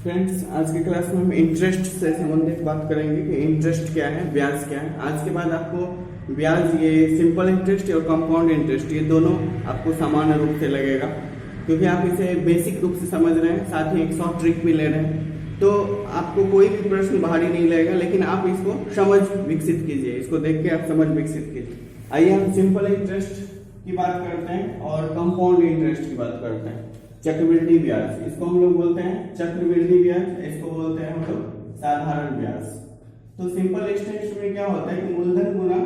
Friends, आज की class में हम इंटरेस्ट से संबंधित बात करेंगे कि इंटरेस्ट क्या है, ब्याज क्या है। आज के बाद आपको ब्याज, ये सिंपल इंटरेस्ट और कंपाउंड इंटरेस्ट, ये दोनों आपको समान रूप से लगेगा, क्योंकि आप इसे बेसिक रूप से समझ रहे हैं, साथ ही एक शॉर्ट ट्रिक भी ले रहे हैं। तो आपको कोई भी प्रश्न भारी नहीं लगेगा, लेकिन आप इसको समझ विकसित कीजिए, इसको देख के आप समझ विकसित कीजिए। आइए हम सिंपल इंटरेस्ट की बात करते हैं और कंपाउंड इंटरेस्ट की बात करते हैं। चक्रवृद्धि ब्याज, इसको हम लोग बोलते हैं चक्रवृद्धि ब्याज, इसको बोलते हैं हम लोग साधारण ब्याज। तो सिंपल इंटरेस्ट में क्या होता है कि मूलधन गुना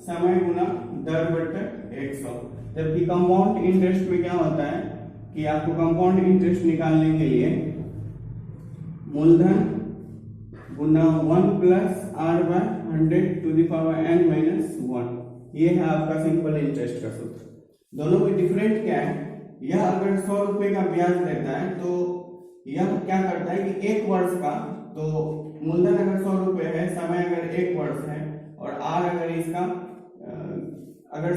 समय गुना दर बटे 100। जबकि कंपाउंड इंटरेस्ट में क्या होता है कि आपको कंपाउंड इंटरेस्ट निकालने के लिए मूलधन गुना 1 plus r by 100 to the power n minus 1, ये है आपका सिंपल इंटरेस्ट का सूत्र। दोनों में डिफरेंट क्या है, यह अगर 100 रुपए का ब्याज देता है तो यह क्या करता है कि 1 वर्ष का, तो मूलधन अगर 100 रुपए है, समय अगर 1 वर्ष है और आर अगर इसका अगर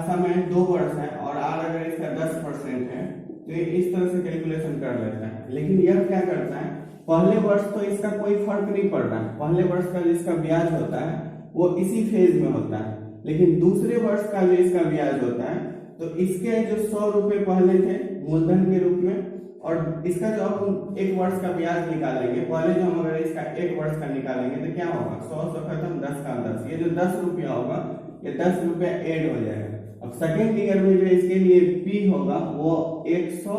समय 2 वर्ष है और आर अगर इसका 10% है, तो ये इस तरह से कैलकुलेशन कर लेता है। लेकिन यह क्या करता है, पहले वर्ष तो इसका कोई फर्क नहीं पड़ रहा है, पहले वर्ष का जो इसका ब्याज होता है वो इसी फेज में होता है, लेकिन दूसरे वर्ष का जो इसका ब्याज होता है तो इसके जो 100 रुपए पहले थे मूलधन के रूप में, और इसका जो हम 1 वर्ष का ब्याज निकालेंगे, पहले जो हम अगर इसका 1 वर्ष का निकालेंगे तो क्या होगा, 100 से खत्म 10 का 10, ये जो 10 रुपया होगा ये 10 रुपया ऐड हो जाएगा। अब सेकेंड ईयर में जो इसके लिए पी होगा वो 100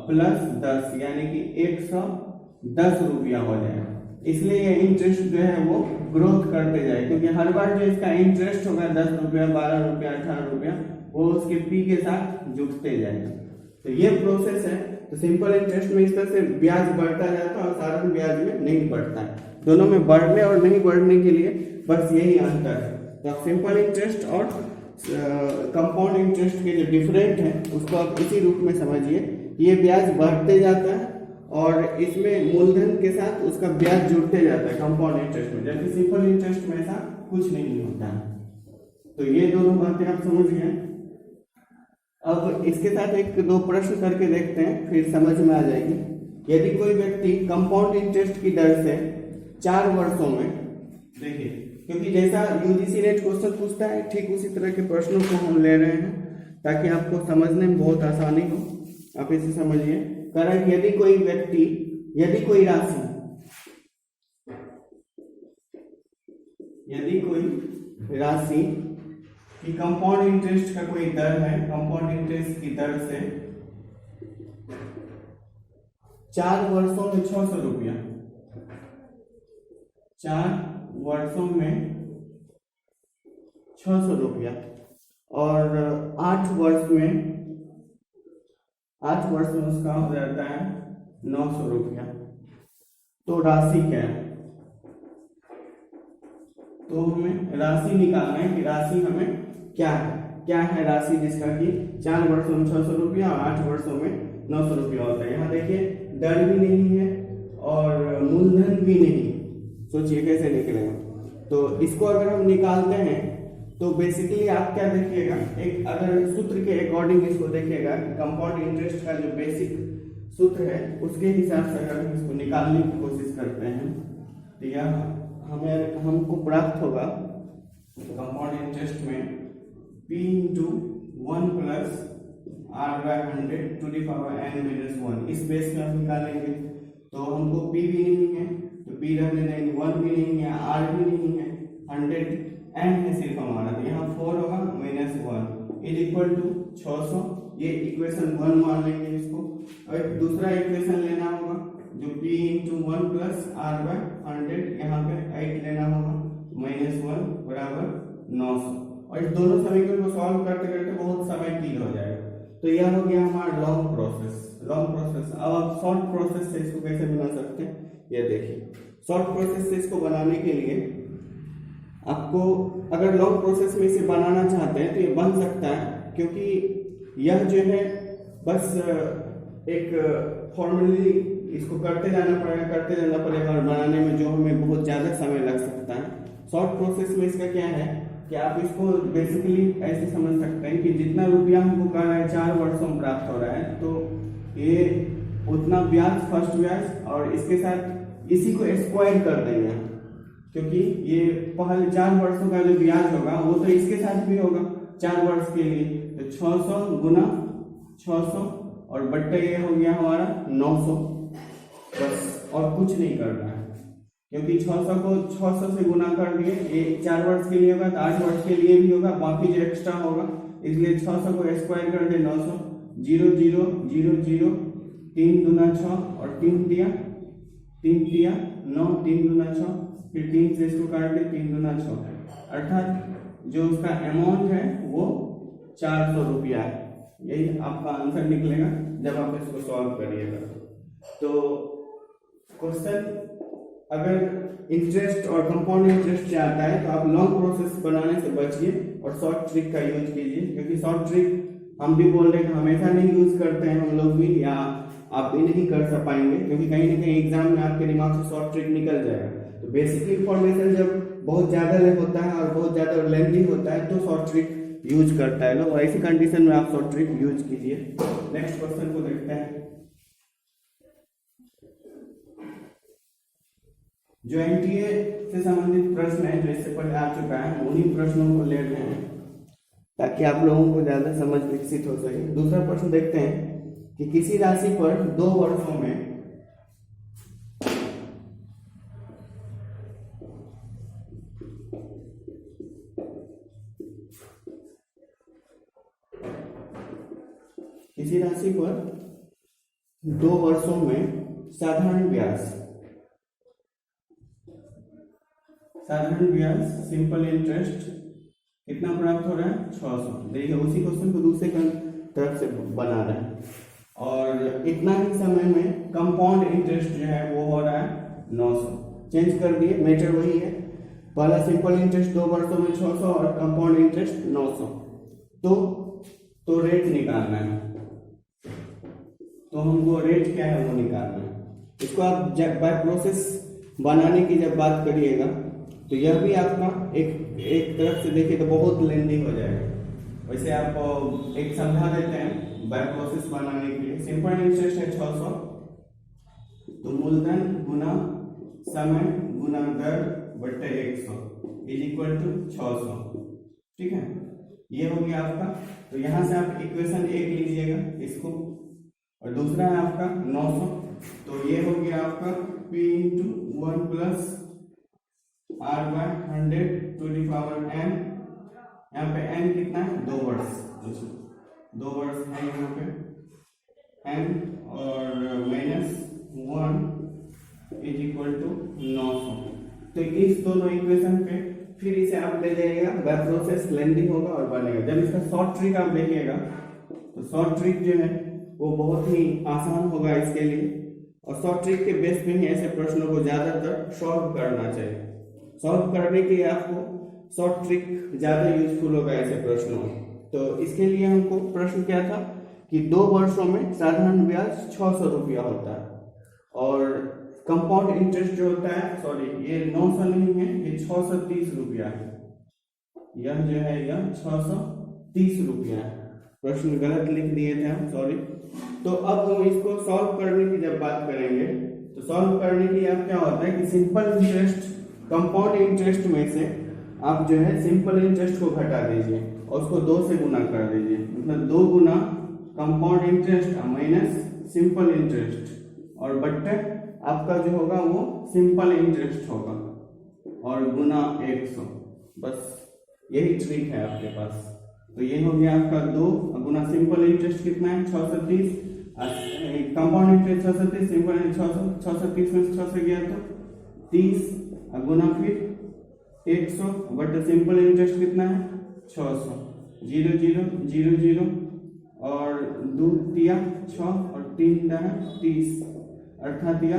प्लस 10 यानी कि 110 रुपया हो जाएगा। इसलिए ये इंटरेस्ट जो है वो ग्रोथ करते जाए, क्योंकि हर बार जो इसका इंटरेस्ट होगा 10 रुपया 12 रुपया 18 रुपया, वो उसके पी के साथ जुड़ते जाएगा। तो ये प्रोसेस है। तो सिंपल इंटरेस्ट में इस तरह से ब्याज बढ़ता जाता है और साधारण ब्याज में नहीं बढ़ता है। दोनों में बढ़ने और नहीं बढ़ने के लिए बस यही अंतर है। तो आप सिंपल इंटरेस्ट और कंपाउंड इंटरेस्ट के जो डिफरेंट है उसको आप इसी रूप में समझिए। ये ब्याज बढ़ते जाता है और इसमें मूलधन के साथ उसका ब्याज जुड़ते जाता है कंपाउंड इंटरेस्ट में, जबकि सिंपल इंटरेस्ट में ऐसा कुछ नहीं होता है। तो ये दोनों बातें आप समझ गए। अब इसके साथ एक दो प्रश्न करके देखते हैं, फिर समझ में आ जाएगी। यदि कोई व्यक्ति कंपाउंड इंटरेस्ट की दर से 4 वर्षों में, देखिए क्योंकि जैसा यूजीसी नेट क्वेश्चन पूछता है ठीक उसी तरह के प्रश्नों को हम ले रहे हैं ताकि आपको समझने में बहुत आसानी हो। आप इसे समझिए। कारण यदि कोई व्यक्ति, यदि कोई राशि कि कंपाउंड इंटरेस्ट का कोई दर है, कंपाउंड इंटरेस्ट की दर से 4 वर्षों में 600 रुपया, 4 वर्षों में 600 रुपया और 8 वर्ष में उसका हो जाता है 900 रुपया। तो राशि क्या है, तो हमें राशि निकालना है कि राशि हमें क्या है राशि जिसका कि 4 वर्षों में 600 रुपया और 8 वर्षों में 900 रुपया होता है। यहाँ देखिए दर भी नहीं है और मूलधन भी नहीं, सोचिए कैसे निकलेगा। तो इसको अगर हम निकालते हैं तो बेसिकली आप क्या देखिएगा, एक अगर सूत्र के अकॉर्डिंग इसको देखिएगा, कंपाउंड इंटरेस्ट का जो बेसिक सूत्र है उसके हिसाब से अगर हम इसको निकालने की कोशिश करते हैं तो यह हमको प्राप्त होगा कंपाउंड इंटरेस्ट में P into 1 plus r by 100 to the power n minus 1। इस बेस में हम निकालेंगे तो हमको P भी नहीं है तो P रहने देंगे, 1 भी नहीं है, R भी नहीं है, 100 n है सिर्फ हमारा, तो यहाँ 4 होगा माइनस 1 इज इक्वल टू 600। ये इक्वेशन 1 मान लेंगे इसको। और दूसरा इक्वेशन लेना होगा जो P into 1 plus r by 100, यहाँ पे 8 लेना होगा, माइनस 1 बराबर 900। और इस दोनों समीकरण को सॉल्व करते करते बहुत समय किल हो जाएगा। तो यह हो गया हमारा लॉन्ग प्रोसेस। अब आप शॉर्ट प्रोसेस से इसको कैसे बना सकते हैं, ये देखिए। शॉर्ट प्रोसेस से इसको बनाने के लिए आपको, अगर लॉन्ग प्रोसेस में इसे बनाना चाहते हैं तो ये बन सकता है, क्योंकि यह जो है बस एक फॉर्मली इसको करते जाना पड़ेगा और बनाने में जो हमें बहुत ज़्यादा समय लग सकता है। शॉर्ट प्रोसेस में इसका क्या है कि आप इसको बेसिकली ऐसे समझ सकते हैं कि जितना रुपया हमको कर रहा है 4 वर्षों में प्राप्त हो रहा है, तो ये उतना ब्याज, फर्स्ट ब्याज, और इसके साथ इसी को स्क्वायर कर देंगे, क्योंकि ये पहले 4 वर्षों का जो ब्याज होगा वो तो इसके साथ भी होगा 4 वर्ष के लिए। तो 600 गुना 600 और बट्टे ये हो गया हमारा 900, बस और कुछ नहीं करना है, क्योंकि 600 को 600 से गुना कर दिए, ये 4 वर्ष के लिए होगा तो 8 वर्ष के लिए भी होगा, बाकी जो एक्स्ट्रा होगा, इसलिए 600 को स्क्वायर कर दे 900, 0 0 0 0, 3 दूना 6 और 3 तिया 9, 3 दूना 6, फिर 3 से इसको काट दे, 3 दूना 6, अर्थात जो उसका अमाउंट है वो 400 रुपया है। यही आपका आंसर निकलेगा जब आप इसको सॉल्व करिएगा। तो क्वेश्चन अगर इंटरेस्ट और कंपाउंड इंटरेस्ट से आता है तो आप लॉन्ग प्रोसेस बनाने से बचिए और शॉर्ट ट्रिक का यूज कीजिए, क्योंकि शॉर्ट ट्रिक हम भी बोल रहे हैं हमेशा नहीं यूज करते हैं हम लोग भी, या आप भी नहीं कर पाएंगे, क्योंकि कहीं ना कहीं एग्जाम में आपके दिमाग से शॉर्ट ट्रिक निकल जाएगा। तो बेसिक इंफॉर्मेशन जब बहुत ज्यादा होता है और बहुत ज्यादा लेंथी होता है तो शॉर्ट ट्रिक यूज करता है लोग, ऐसी कंडीशन में आप शॉर्ट ट्रिक यूज कीजिए। नेक्स्ट क्वेश्चन को देखते हैं। जो एनटीए से संबंधित प्रश्न है जो इससे पहले आ चुका है, उन्हीं प्रश्नों को ले रहे हैं ताकि आप लोगों को ज्यादा समझ विकसित हो सके। दूसरा प्रश्न देखते हैं कि किसी राशि पर 2 वर्षों में साधारण ब्याज सिंपल इंटरेस्ट कितना प्राप्त हो रहा है 600। देखिए उसी क्वेश्चन को दूसरे तरफ से बना रहे हैं, और इतना ही समय में कंपाउंड इंटरेस्ट जो है वो हो रहा है 900। चेंज कर दिए, मैटर वही है, पहला सिंपल इंटरेस्ट 2 वर्षों में 600 और कंपाउंड इंटरेस्ट 900। तो रेट निकालना है, तो हमको रेट क्या है वो निकालना है। इसको आप जब बाय प्रोसेस बनाने की जब बात करिएगा तो यह भी आपका एक तरफ से देखिए तो बहुत लेंदी हो जाएगा। वैसे आप एक समझा देते हैं बाय प्रोसेस बनाने के लिए। सिंपल इंटरेस्ट है 600, तो मूलधन गुना समय गुना दर बट्टे 100 इज इक्वल टू 600। ठीक है, ये हो गया आपका। तो यहां से आप इक्वेशन 1 लीजिएगा इसको, और दूसरा है आपका 900, तो ये हो गया आपका p into 1 plus r by 100 to the power n। यहाँ पे n कितना है 2 वर्ष, 2 वर्ष है यहाँ पे n, और माइनस 1 इज इक्वल टू 900। तो इस दोनों इक्वेशन पे फिर इसे आप ले जाइएगा, बाय प्रोसेस लेंदी होगा और बनेगा। जब इसका शॉर्ट ट्रिक आप देखिएगा तो शॉर्ट ट्रिक जो है वो बहुत ही आसान होगा इसके लिए, और शॉर्ट ट्रिक के बेस पे ही ऐसे प्रश्नों को ज्यादातर सॉल्व करना चाहिए। सॉल्व करने के लिए आपको शॉर्ट ट्रिक ज्यादा यूजफुल होगा ऐसे प्रश्नों में। तो इसके लिए हमको प्रश्न क्या था कि 2 वर्षों में साधारण ब्याज 600 रुपया होता है, और कंपाउंड इंटरेस्ट जो होता है, सॉरी ये 900 नहीं है, ये 630 रुपया है। यह जो है यह 630 रुपया है। प्रश्न गलत लिख दिए थे हम, सॉरी। तो अब हम इसको सॉल्व करने की जब बात करेंगे तो सॉल्व करने के लिए अब क्या होता है कि सिंपल इंटरेस्ट कंपाउंड इंटरेस्ट में से आप जो है सिंपल इंटरेस्ट को घटा दीजिए और उसको 2 से गुना कर दीजिए, मतलब 2 गुना compound interest minus simple interest, और बट्टे आपका जो होगा वो सिंपल इंटरेस्ट होगा, और गुना 100। बस यही ट्रिक है आपके पास। तो ये हो गया आपका 2 गुना सिंपल इंटरेस्ट कितना है 630, कंपाउंड इंटरेस्ट 630, सिंपल इंटरेस्ट 630 में 6 से गया तो 30 गुना फिर 100 बट सिंपल इंटरेस्ट कितना है 600, 0 0 0 0 और 2 तिया 6 और 3 है 30, अर्थात यह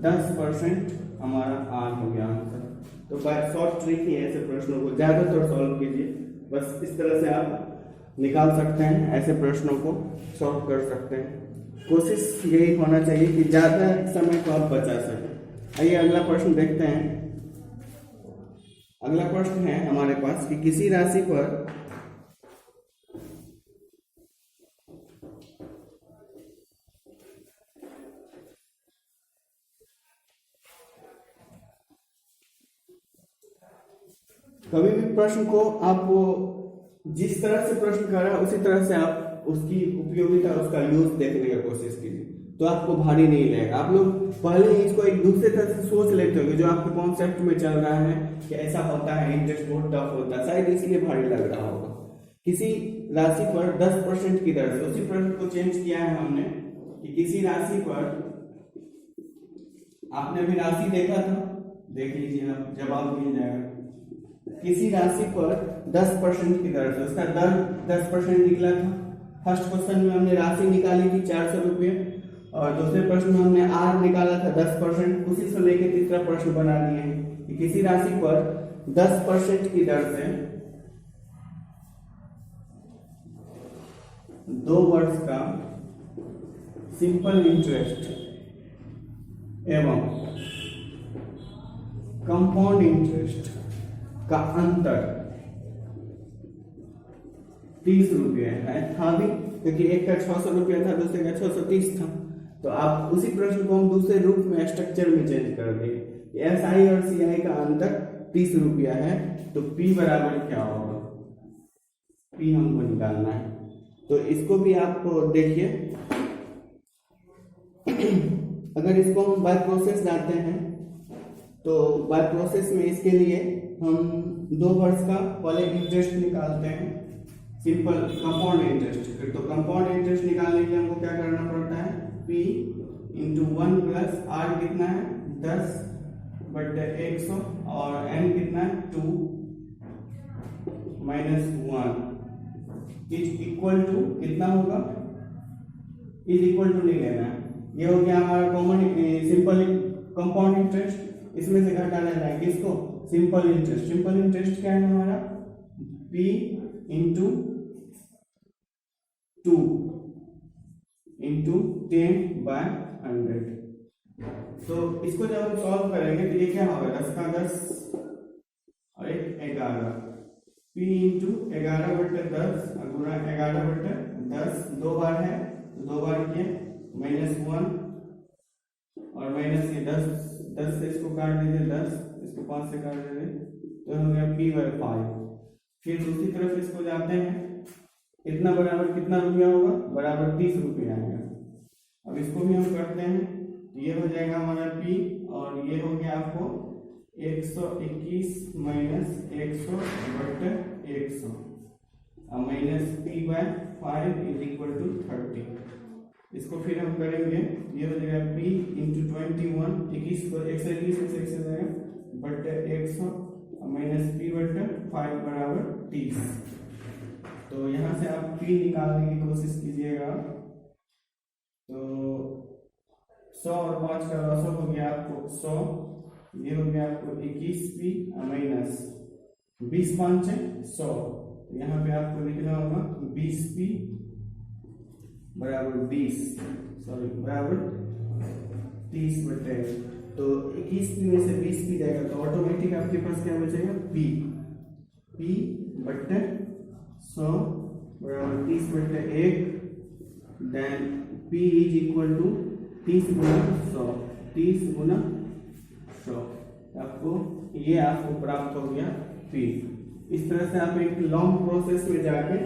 10% हमारा आर हो गया आंसर। तो बाय शॉर्ट ट्रिक ही ऐसे प्रश्नों को ज्यादातर सॉल्व कीजिए। बस इस तरह से आप निकाल सकते हैं, ऐसे प्रश्नों को सॉल्व कर सकते हैं। कोशिश यही होना चाहिए कि ज्यादा समय को आप बचा सकें। आइए अगला प्रश्न देखते हैं। अगला प्रश्न है हमारे पास कि किसी राशि पर कभी भी प्रश्न को आप जिस तरह से प्रश्न कर रहा है उसी तरह से आप उसकी उपयोगिता, उसका यूज देखने की कोशिश कीजिए, तो आपको भारी नहीं लगेगा। आप लोग पहले ही इसको एक दूसरे तरह से सोच लेते हो जो आपके कॉन्सेप्ट में चल रहा है कि ऐसा होता है, इंटरेस्ट बहुत टफ होता है, शायद इसलिए भारी लग रहा होगा। किसी राशि पर 10% की दर से, उसी प्रश्न को चेंज किया है हमने कि किसी राशि पर, आपने भी राशि देखा था, देख लीजिए आप, जवाब मिल जाएगा। किसी राशि पर 10% की दर से, उसका दर 10% निकला था। फर्स्ट क्वेश्चन में हमने राशि निकाली थी 400 रुपये, और दूसरे प्रश्न में हमने आर निकाला था 10%। उसी से लेके तीसरा प्रश्न बना दिए हैं कि किसी राशि पर 10% की दर से 2 वर्ष का सिंपल इंटरेस्ट एवं कंपाउंड इंटरेस्ट का अंतर 30 रुपये है, था भी, क्योंकि एक का 600 रुपया था, दूसरे का 630 था। तो आप उसी प्रश्न को हम दूसरे रूप में, स्ट्रक्चर में चेंज कर दिए। SI और CI का अंतर 30 रुपया है, तो P बराबर क्या होगा, P हमको निकालना है। तो इसको भी आप देखिए, अगर इसको हम बाय प्रोसेस लाते हैं तो बाय प्रोसेस में इसके लिए हम 2 वर्ष का पहले इंटरेस्ट निकालते हैं, सिंपल कंपाउंड इंटरेस्ट। तो कंपाउंड इंटरेस्ट निकालने के लिए हमको क्या करना पड़ता है, P इंटू 1 प्लस R कितना है 10/100, और N कितना है 2 माइनस 1 इज इक्वल टू कितना होगा, इज इक्वल टू नहीं लेना है, ये हो गया हमारा कॉमन सिंपल कंपाउंड इंटरेस्ट। इसमें से घटा लेना है किसको, सिंपल इंटरेस्ट। सिंपल इंटरेस्ट क्या है हमारा, P इंटू 2 इंटू 10/100। तो इसको जब हम सॉल्व करेंगे तो ये क्या होगा, 10 का 10 और 11, P इंटू 11/10 गुणा 11/10, 2 बार है तो 2 बार किए, माइनस 1 और माइनस ये 10 से इसको काट दीजिए, 10 इसको 5 से काट दीजिए, तो हो गया P/5। फिर दूसरी तरफ इसको जाते हैं, इतना बराबर कितना रुपया होगा, बराबर 30 रुपये आएगा। अब इसको भी हम करते हैं, तो ये हो जाएगा हमारा P, और ये हो गया आपको 121 minus 100/100 minus P/5 is equal to 30। इसको फिर हम करेंगे, ये हो जाएगा P इंटू 21, 21 को 121 में से 1 से जाएगा /100 माइनस P/5 बराबर 30। तो यहाँ से आप P निकालने की कोशिश कीजिएगा। तो 100 और 5 का लॉस हो गया आपको 100, ये हो गया आपको 21P माइनस 20 5 है 100। यहाँ पे आपको लिखना होगा 20P बराबर 30/10। तो 21P में से 20P जाएगा, तो ऑटोमेटिक आपके पास क्या बचेगा, P/100 बराबर 30/1, then P is equal to 30 गुना 100, 30 गुना 100, ये आपको प्राप्त हो गया P। इस तरह से आप एक लॉन्ग प्रोसेस में जाके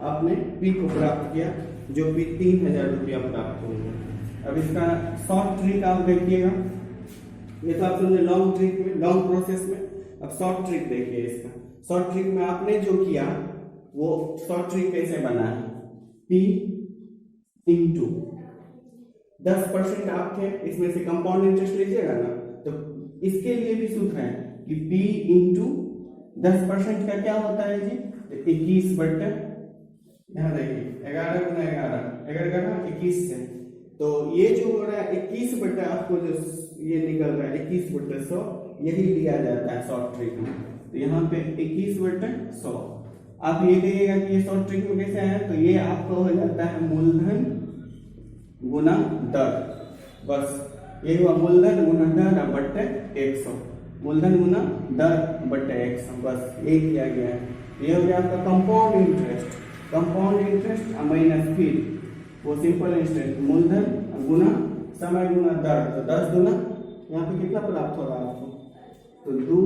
आपने P को प्राप्त किया, जो P 3000 रुपया प्राप्त हो गया। अब इसका शॉर्ट ट्रिक आप देखिएगा, ये तो आप समझे लॉन्ग ट्रिक में, लॉन्ग प्रोसेस में। अब शॉर्ट ट्रिक देखिए, इसका शॉर्ट ट्रिक में आपने जो किया वो शॉर्ट ट्रिक कैसे बना है, P इंटू 10% आप थे, इसमें से कंपाउंड इंटरेस्ट लीजिएगा ना, तो इसके लिए भी सूत्र है कि P इंटू 10% का क्या होता है जी, 21/, यहाँ देखिए 11 गुना 11 21 से, तो ये जो हो रहा है 21/, आपको जो ये निकल रहा है 21/100, यही लिया जाता है शॉर्ट ट्रिक में। तो यहाँ पे 21/100 आप ये देखिएगा कि ये शॉर्ट ट्रिक में कैसे आया, तो ये आपको हो जाता है मूलधन गुना दर, बस ये हुआ मूलधन गुना दर बट्टे 100, मूलधन गुना दर बट्टे 100, बस ये किया गया है। ये हो गया आपका compound interest, compound interest minus फिर वो सिंपल इंटरेस्ट, मूलधन गुना समय गुना दर, तो 10 गुना यहाँ पे कितना प्राप्त होगा आपको, तो 2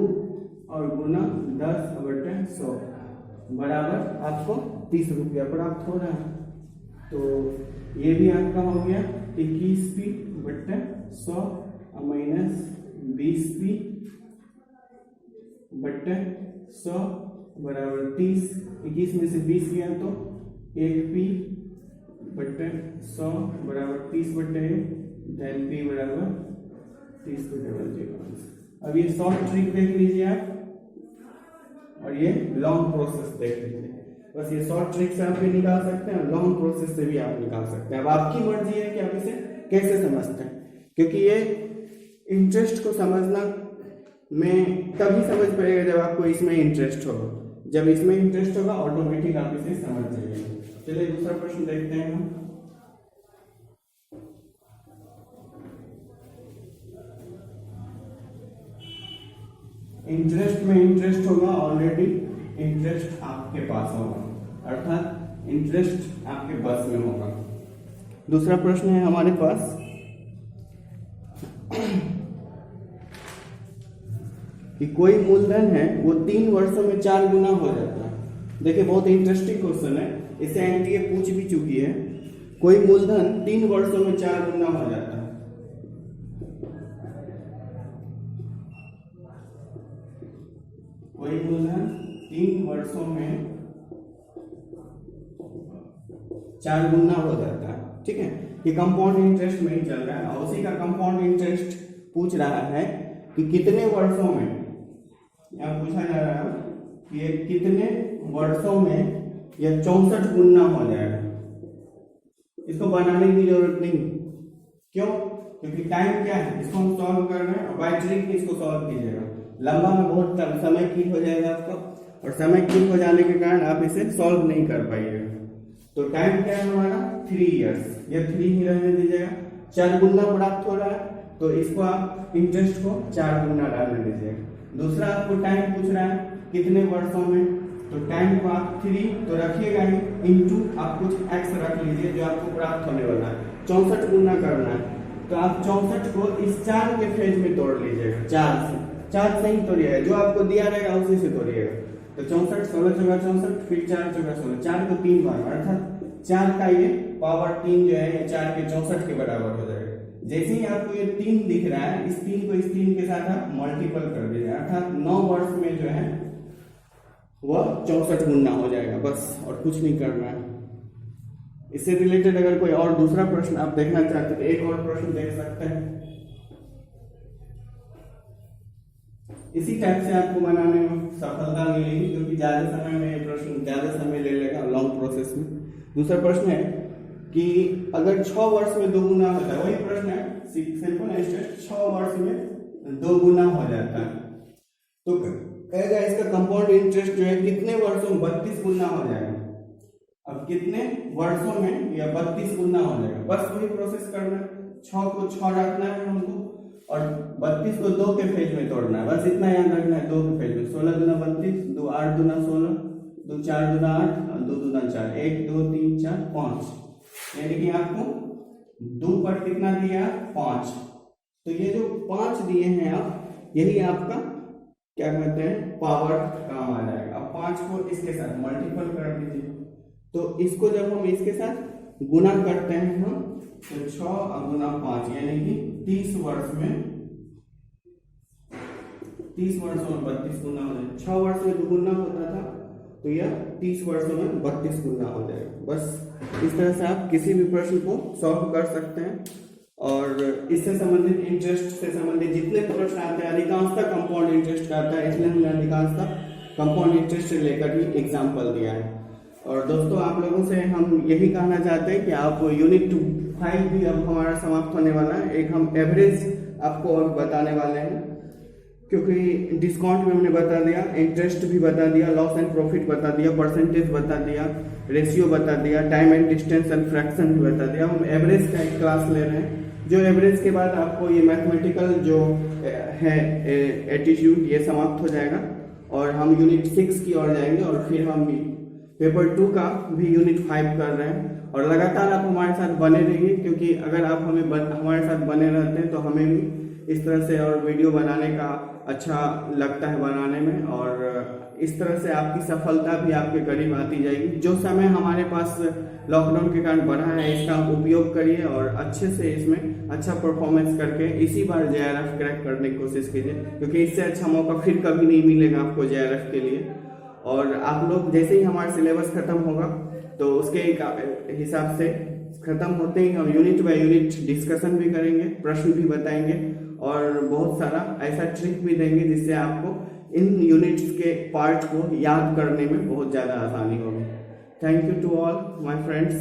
और गुना 10/100 बराबर आपको 30 रुपया प्राप्त हो रहा है। तो ये भी आपका हो गया 21p/100 माइनस 20p/100 बराबर 30। 21 में से 20 गया तो 1p/100 बराबर 30/1, देन p बराबर 30/1। अब ये शॉर्ट ट्रिक देख लीजिए आप, और ये लॉन्ग प्रोसेस देख लीजिए। बस ये शॉर्ट ट्रिक से आप भी निकाल सकते हैं, लॉन्ग प्रोसेस से भी आप निकाल सकते हैं। अब आपकी मर्जी है कि आप इसे कैसे समझते हैं, क्योंकि ये इंटरेस्ट को समझना में तभी समझ पाएगा जब आपको इसमें इंटरेस्ट होगा। जब इसमें इंटरेस्ट होगा ऑटोमेटिक आप इसे समझ जाइए। चलिए दूसरा प्रश्न देखते हैं हम। इंटरेस्ट में इंटरेस्ट होगा, ऑलरेडी इंटरेस्ट आपके पास होगा, अर्थात इंटरेस्ट आपके बस में होगा। दूसरा प्रश्न है हमारे पास कि कोई मूलधन है वो 3 वर्षों में 4 गुना हो जाता है। देखिए बहुत इंटरेस्टिंग क्वेश्चन है, इसे एनटीए पूछ भी चुकी है। कोई मूलधन 3 वर्षों में 4 गुना हो जाता है। कोई मूलधन 3 वर्षों में 4 गुना हो जाता है, ठीक है। ये कंपाउंड इंटरेस्ट में ही चल रहा है, और उसी का कंपाउंड इंटरेस्ट पूछ रहा है कि कितने वर्षों में, यहाँ पूछा जा रहा है कि ये कितने वर्षों में यह 64 गुना हो जाएगा। इसको बनाने की जरूरत नहीं, क्यों? क्योंकि टाइम क्या है, इसको हम सॉल्व कर रहे हैं, और बाय ट्रिक इसको सॉल्व कीजिएगा। लंबा में बहुत समय की हो जाएगा आपका, और समय की हो जाने के कारण आप इसे सॉल्व नहीं कर पाइएगा। तो टाइम क्या है हमारा 3 इयर्स, ये 3 ही रहने दीजिएगा। 4 गुना प्राप्त हो रहा है, तो इसको आप इंटरेस्ट को 4 गुना डालने दीजिएगा। दूसरा आपको टाइम पूछ रहा है कितने वर्षों में, तो टाइम को आप 3 तो रखिएगा ही, इंटू आप कुछ एक्स रख लीजिए जो आपको प्राप्त होने वाला है। 64 गुना करना है, तो आप 64 को इस 4 के फेज में तोड़ लीजिएगा। 4 से ही तोड़िएगा, जो आपको दिया रहेगा उसी से तोड़िएगा। तो 64 16 चौका 64, फिर 4 चौका 16, 4 को 3 बार, अर्थात 4 का ये पावर 3 जो है 4 के 64 के बराबर हो जाएगा। जैसे ही आपको ये 3 दिख रहा है, इस 3 को इस 3 के साथ आप मल्टीपल कर दीजिए, अर्थात 9 वर्ष में जो है वह 64 गुना हो जाएगा, बस, और कुछ नहीं करना है। इससे रिलेटेड अगर कोई और दूसरा प्रश्न आप देखना चाहते हैं तो एक और प्रश्न देख सकते हैं। इसी टाइप से आपको बनाने में सफलता मिलेगी, क्योंकि ज्यादा समय में ये प्रश्न ज्यादा समय ले लेगा लॉन्ग प्रोसेस में। दूसरा प्रश्न है कि अगर 6 वर्ष में 2 गुना होता है, वही प्रश्न है, सिंपल है, 6 वर्ष में 2 गुना हो जाता है, तो कहेगा इसका कंपाउंड इंटरेस्ट जो है कितने वर्षों में 32 गुना हो जाएगा। अब कितने वर्षों में यह 32 गुना हो जाएगा, बस वही प्रोसेस करना है। 6 को 6 रखना है हमको, और 32 को 2 के फेज में तोड़ना है, बस इतना याद रखना है। 2 के फेज में 16 दूना 32, 2 8 दूना 16, 2 4 दूना 8, 2 दूना 4, 1 2 3 4 5, यानी कि आपको 2 पर कितना दिया 5। तो ये जो 5 दिए हैं आप, यही आपका क्या कहते हैं पावर काम आ जाएगा। अब 5 को इसके साथ मल्टीपल कर दीजिए, तो इसको जब हम इसके साथ गुना करते हैं हम, तो 6 गुना 5 यानी कि 30 वर्ष में 32 गुना हो जाएगा। 6 वर्ष में 2 गुना होता था, तो यह 30 वर्षों में 32 गुना हो जाएगा। बस इस तरह से आप किसी भी प्रश्न को सॉल्व कर सकते हैं। और इससे संबंधित इंटरेस्ट से संबंधित जितने प्रश्न आते हैं अधिकांशतः कंपाउंड इंटरेस्ट का आता है, इसलिए हमने अधिकांशतः कंपाउंड इंटरेस्ट से लेकर ही एग्जाम्पल दिया है। और दोस्तों आप लोगों से हम यही कहना चाहते हैं कि आप यूनिट 5 भी अब हमारा समाप्त होने वाला है। एक हम एवरेज आपको और बताने वाले हैं, क्योंकि डिस्काउंट भी हमने बता दिया, इंटरेस्ट भी बता दिया, लॉस एंड प्रॉफिट बता दिया, परसेंटेज बता दिया, रेशियो बता दिया, time and distance and fraction भी बता दिया। हम एवरेज का एक क्लास ले रहे हैं, जो एवरेज के बाद आपको ये मैथमेटिकल जो है एटीट्यूड ये समाप्त हो जाएगा, और हम यूनिट 6 की ओर जाएंगे, और फिर हम पेपर 2 का भी यूनिट 5 कर रहे हैं। और लगातार आप हमारे साथ बने रहिए, क्योंकि अगर आप हमारे साथ बने रहते हैं तो हमें भी इस तरह से और वीडियो बनाने का अच्छा लगता है बनाने में, और इस तरह से आपकी सफलता भी आपके करीब आती जाएगी। जो समय हमारे पास लॉकडाउन के कारण बढ़ा है इसका उपयोग करिए और अच्छे से इसमें अच्छा परफॉर्मेंस करके इसी बार JRF क्रैक करने की कोशिश कीजिए, क्योंकि इससे अच्छा मौका फिर कभी नहीं मिलेगा आपको JRF के लिए। और आप लोग जैसे ही हमारा सिलेबस खत्म होगा तो उसके हिसाब से खत्म होते ही हम यूनिट बाय यूनिट डिस्कशन भी करेंगे, प्रश्न भी बताएंगे और बहुत सारा ऐसा ट्रिक भी देंगे जिससे आपको इन यूनिट्स के पार्ट को याद करने में बहुत ज़्यादा आसानी होगी। Thank you to all my friends.